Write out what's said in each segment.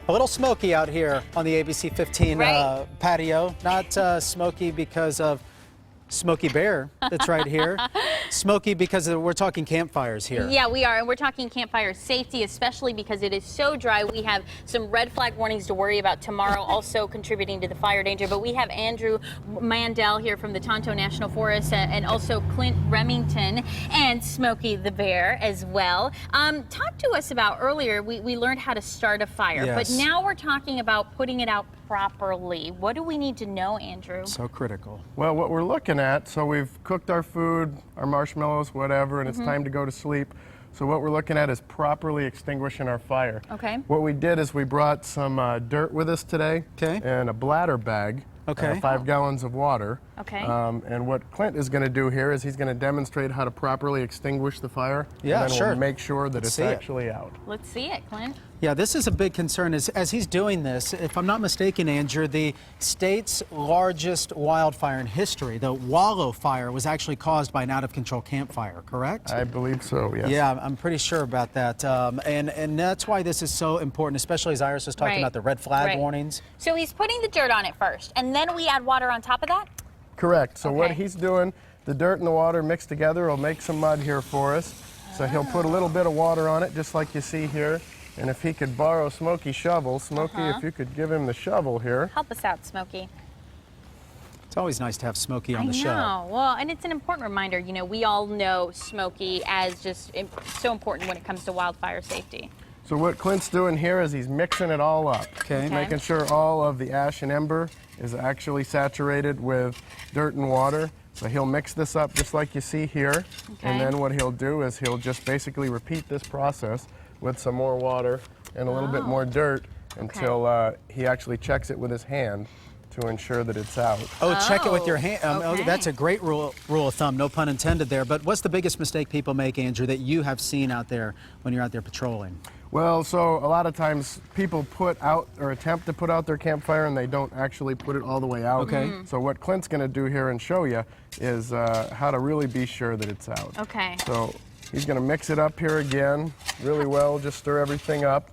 A little smoky out here on the ABC15 Right. patio. Not smoky because of Smokey Bear that's right here. Smoky because we're talking campfires here. Yeah, we are, and we're talking campfire safety, especially because it is so dry. We have some red flag warnings to worry about tomorrow, also contributing to the fire danger. But we have Andrew Mandel here from the Tonto National Forest, and also Clint Remington and Smokey the Bear as well. Talk to us about earlier, we learned how to start a fire, Yes. but now we're talking about putting it out properly. What do we need to know, Andrew? So critical. Well, what we're looking at, so we've cooked our food, our marshmallows, whatever, and it's time to go to sleep. So what we're looking at is properly extinguishing our fire. Okay. What we did is we brought some dirt with us today. Okay. And a bladder bag. Okay. 5 gallons of water. Okay. And what Clint is going to do here is he's going to demonstrate how to properly extinguish the fire. Yeah, and then sure. we'll make sure that Let's it's see it. actually out. Let's see it, Clint. Yeah, this is a big concern. As he's doing this, if I'm not mistaken, Andrew, the state's largest wildfire in history, the Wallow Fire, was actually caused by an out-of-control campfire, correct? I believe so, yes. Yeah, I'm pretty sure about that. And that's why this is so important, especially as Iris was talking Right. about the red flag Right. warnings. So he's putting the dirt on it first, and then we add water on top of that? Correct. So what Okay. he's doing, the dirt and the water mixed together will make some mud here for us. So he'll put a little bit of water on it, just like you see here. And if he could borrow Smokey's shovel, Smokey, if you could give him the shovel here. Help us out, Smokey. It's always nice to have Smokey on the show. I know. Well, and it's an important reminder. You know, we all know Smokey as just so important when it comes to wildfire safety. So what Clint's doing here is he's mixing it all up. Okay. He's making sure all of the ash and ember is actually saturated with dirt and water. So he'll mix this up just like you see here. Okay. And then what he'll do is he'll just basically repeat this process with some more water and a little bit more dirt until he actually checks it with his hand to ensure that it's out. Oh, check it with your hand. okay. That's a great rule of thumb, no pun intended there. But what's the biggest mistake people make, Andrew, that you have seen out there when you're out there patrolling? Well, so a lot of times people put out or attempt to put out their campfire and they don't actually put it all the way out. Okay. So what Clint's going to do here and show you is how to really be sure that it's out. Okay. So he's going to mix it up here again really well, just stir everything up.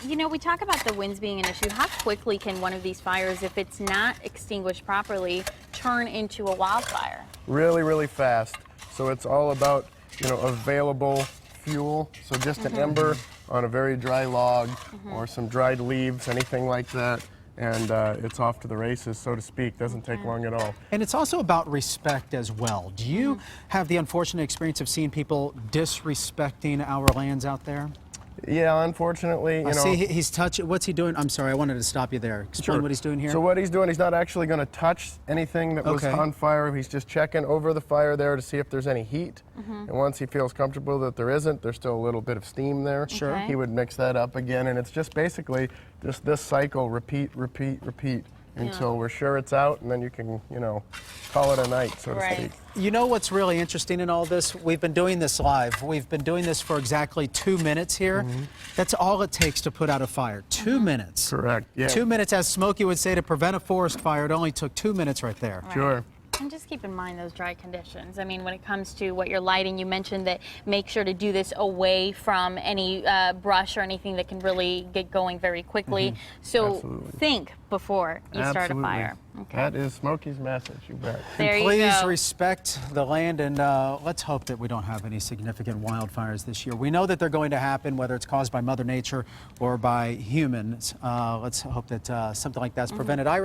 You know, we talk about the winds being an issue. How quickly can one of these fires, if it's not extinguished properly, turn into a wildfire? Really, really fast. So it's all about, you know, available fuel. So just an ember on a very dry log or some dried leaves, anything like that. And it's off to the races, so to speak. Doesn't take long at all. And it's also about respect as well. Do you have the unfortunate experience of seeing people disrespecting our lands out there? Yeah, unfortunately, you know. See, he's touching. What's he doing? I'm sorry, I wanted to stop you there. Explain Sure. what he's doing here. So what he's doing, he's not actually going to touch anything that was Okay. on fire. He's just checking over the fire there to see if there's any heat. And once he feels comfortable that there isn't, there's still a little bit of steam there. Sure. Okay. He would mix that up again, and it's just basically just this cycle, repeat, repeat, repeat, until we're sure it's out, and then you can, you know, call it a night, so to Right. speak. You know what's really interesting in all this? We've been doing this live. We've been doing this for exactly 2 minutes here. That's all it takes to put out a fire. 2 minutes. Correct. Yeah. 2 minutes, as Smokey would say, to prevent a forest fire. It only took 2 minutes right there. Right. Sure. And just keep in mind those dry conditions. I mean, when it comes to what you're lighting, you mentioned that make sure to do this away from any brush or anything that can really get going very quickly. So Absolutely. think before you start a Absolutely. fire. Okay. That is Smokey's message, you bet. There you Please go. respect the land, and let's hope that we don't have any significant wildfires this year. We know that they're going to happen, whether it's caused by Mother Nature or by humans. Let's hope that something like that's prevented.